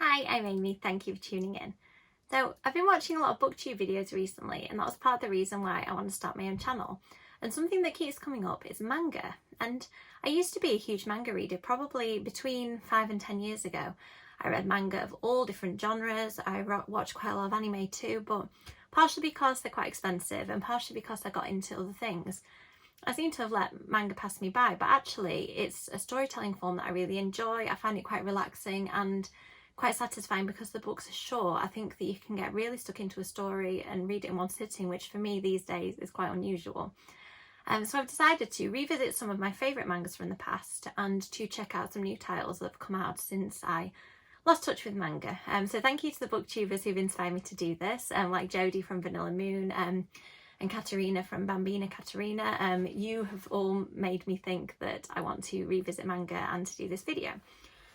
Hi, I'm Amy, thank you for tuning in. So I've been watching a lot of booktube videos recently, and that was part of the reason why I want to start my own channel. And something that keeps coming up is manga. And I used to be a huge manga reader, probably between 5 and 10 years ago. I read manga of all different genres. I watched quite a lot of anime too, but partially because they're quite expensive and partially because I got into other things, I seem to have let manga pass me by. But actually it's a storytelling form that I really enjoy. I find it quite relaxing and quite satisfying because the books are short. I think that you can get really stuck into a story and read it in one sitting, which for me these days is quite unusual. So I've decided to revisit some of my favourite mangas from the past and to check out some new titles that have come out since I lost touch with manga. So thank you to the booktubers who've inspired me to do this, like Jodie from Vanilla Moon and Katerina from Bambina Katerina. You have all made me think that I want to revisit manga and to do this video.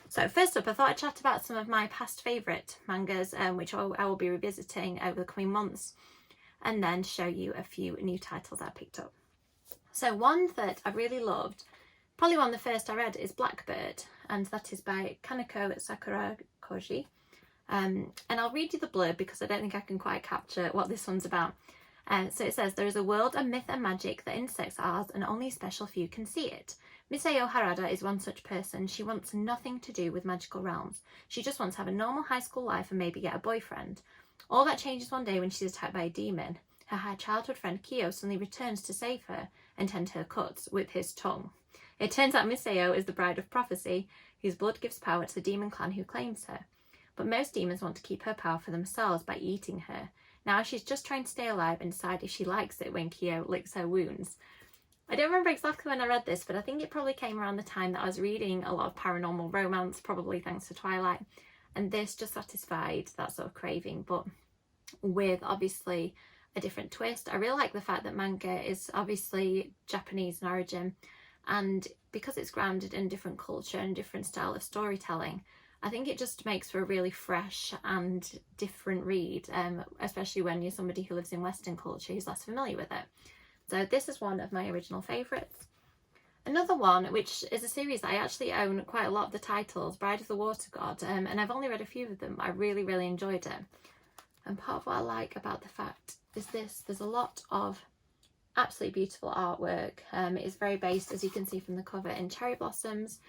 So first up, I thought I'd chat about some of my past favourite mangas, which I will be revisiting over the coming months, and then show you a few new titles I picked up. So one that I really loved, probably one of the first I read, is Blackbird, and that is by Kaneko Sakurakoji. And I'll read you the blurb because I don't think I can quite capture what this one's about. So it says, there is a world of myth and magic that insects are, and only a special few can see it. Miseo Harada is one such person. She wants nothing to do with magical realms. She just wants to have a normal high school life and maybe get a boyfriend. All that changes one day when she's attacked by a demon. Her childhood friend Kyo suddenly returns to save her and tend her cuts with his tongue. It turns out Miseo is the bride of prophecy, whose blood gives power to the demon clan who claims her. But most demons want to keep her power for themselves by eating her. Now she's just trying to stay alive and decide if she likes it when Kyo licks her wounds. I don't remember exactly when I read this, but I think it probably came around the time that I was reading a lot of paranormal romance, probably thanks to Twilight, and this just satisfied that sort of craving, but with obviously a different twist. I really like the fact that manga is obviously Japanese in origin, and because it's grounded in different culture and different style of storytelling, I think it just makes for a really fresh and different read, especially when you're somebody who lives in Western culture who's less familiar with it. So this is one of my original favourites. Another one, which is a series that I actually own quite a lot of the titles, Bride of the Water God, and I've only read a few of them. I really, really enjoyed it. And part of what I like about the fact is there's a lot of absolutely beautiful artwork. It is very based, as you can see from the cover, in cherry blossoms.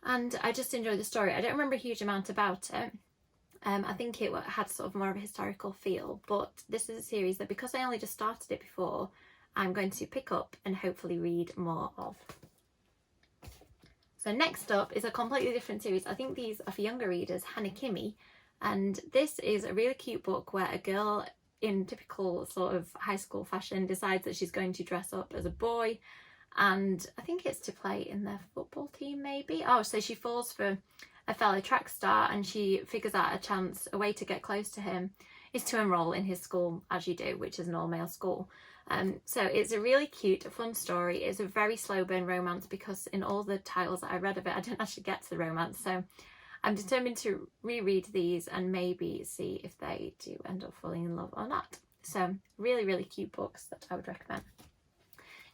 And I just enjoy the story. I don't remember a huge amount about it. I think it had sort of more of a historical feel, but this is a series that, because I only just started it before, I'm going to pick up and hopefully read more of. So next up is a completely different series. I think these are for younger readers, Hanakimi, and this is a really cute book where a girl in typical sort of high school fashion decides that she's going to dress up as a boy, and I think it's to play in their football team maybe. Oh, so she falls for a fellow track star and she figures out a way to get close to him is to enroll in his school, as you do, which is an all-male school. So it's a really cute, fun story. It's a very slow burn romance because in all the titles that I read of it, I didn't actually get to the romance. So I'm determined to reread these and maybe see if they do end up falling in love or not. So really, really cute books that I would recommend.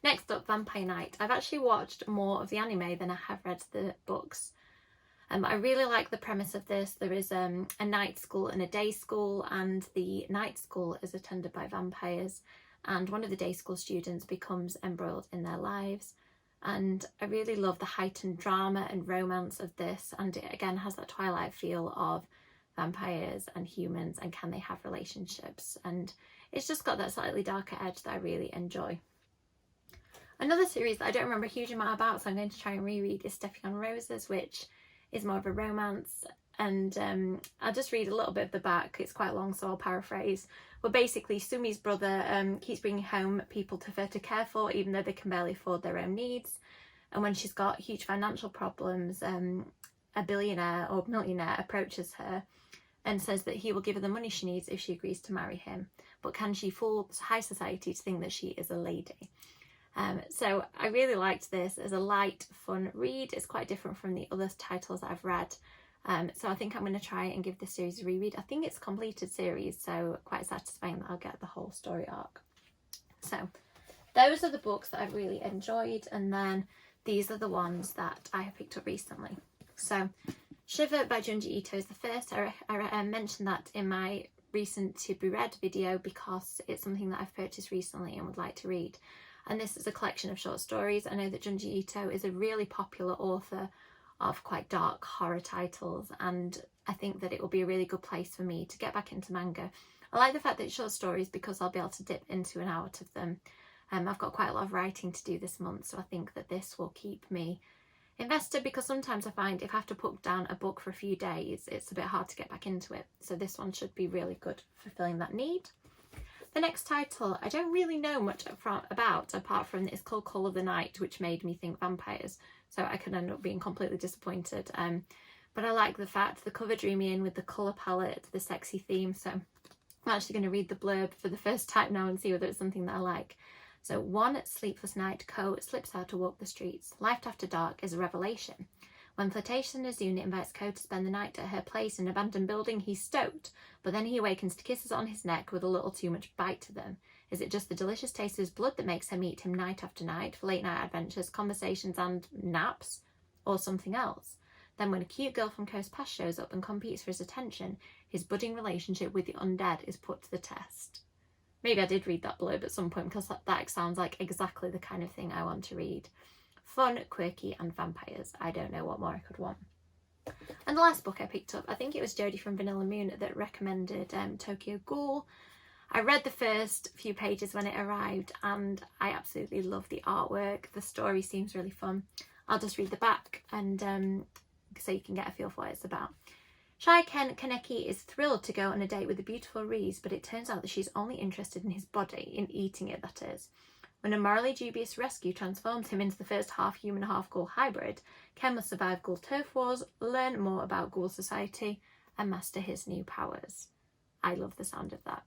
Next up, Vampire Knight. I've actually watched more of the anime than I have read the books. I really like the premise of this. There is a night school and a day school, and the night school is attended by vampires, and one of the day school students becomes embroiled in their lives. And I really love the heightened drama and romance of this, and it again has that Twilight feel of vampires and humans and can they have relationships, and it's just got that slightly darker edge that I really enjoy. Another series that I don't remember a huge amount about, so I'm going to try and reread, is Stepping on Roses, which is more of a romance, and I'll just read a little bit of the back. It's quite long, so I'll paraphrase. But basically, Sumi's brother keeps bringing home people for her to care for, even though they can barely afford their own needs. And when she's got huge financial problems, a billionaire or millionaire approaches her and says that he will give her the money she needs if she agrees to marry him. But can she fool high society to think that she is a lady? So I really liked this as a light, fun read. It's quite different from the other titles that I've read. So I think I'm going to try and give this series a reread. I think it's a completed series, so quite satisfying that I'll get the whole story arc. So those are the books that I've really enjoyed, and then these are the ones that I have picked up recently. So Shiver by Junji Ito is the first. I mentioned that in my recent to be read video because it's something that I've purchased recently and would like to read. And this is a collection of short stories. I know that Junji Ito is a really popular author of quite dark horror titles, and I think that it will be a really good place for me to get back into manga. I like the fact that it's short stories because I'll be able to dip into and out of them. I've got quite a lot of writing to do this month, so I think that this will keep me invested, because sometimes I find if I have to put down a book for a few days, it's a bit hard to get back into it. So this one should be really good for filling that need. The next title I don't really know much about, apart from it's called Call of the Night, which made me think vampires, so I could end up being completely disappointed. But I like the fact the cover drew me in with the colour palette, the sexy theme, so I'm actually going to read the blurb for the first time now and see whether it's something that I like. So, one sleepless night, Ko slips out to walk the streets. Life after dark is a revelation. When flirtation Nazuna invites Ko to spend the night at her place in an abandoned building, he's stoked, but then he awakens to kisses on his neck with a little too much bite to them. Is it just the delicious taste of his blood that makes her meet him night after night for late night adventures, conversations and naps? Or something else? Then when a cute girl from Coast Pass shows up and competes for his attention, his budding relationship with the undead is put to the test. Maybe I did read that blurb at some point because that sounds like exactly the kind of thing I want to read. Fun, quirky and vampires. I don't know what more I could want. And the last book I picked up, I think it was Jodie from Vanilla Moon that recommended Tokyo Ghoul. I read the first few pages when it arrived and I absolutely love the artwork. The story seems really fun. I'll just read the back and so you can get a feel for what it's about. Shy Ken Kaneki is thrilled to go on a date with the beautiful Reese, but it turns out that she's only interested in his body, in eating it that is. When a morally dubious rescue transforms him into the first half-human, half-ghoul hybrid, Ken must survive ghoul turf wars, learn more about ghoul society, and master his new powers. I love the sound of that.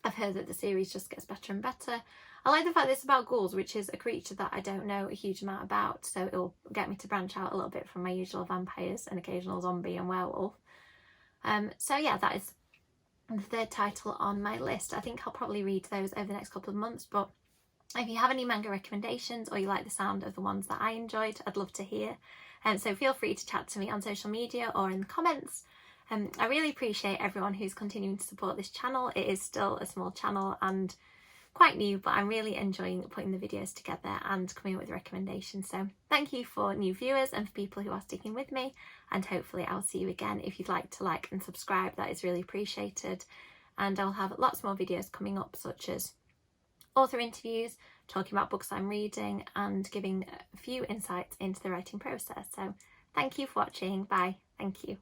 I've heard that the series just gets better and better. I like the fact that it's about ghouls, which is a creature that I don't know a huge amount about, so it'll get me to branch out a little bit from my usual vampires and occasional zombie and werewolf. So yeah, that is the third title on my list. I think I'll probably read those over the next couple of months, but if you have any manga recommendations or you like the sound of the ones that I enjoyed, I'd love to hear. So feel free to chat to me on social media or in the comments. I really appreciate everyone who's continuing to support this channel. It is still a small channel and quite new, but I'm really enjoying putting the videos together and coming up with recommendations. So thank you for new viewers and for people who are sticking with me, and hopefully I'll see you again. If you'd like to like and subscribe, that is really appreciated. And I'll have lots more videos coming up, such as author interviews, talking about books I'm reading and giving a few insights into the writing process. So thank you for watching. Bye. Thank you.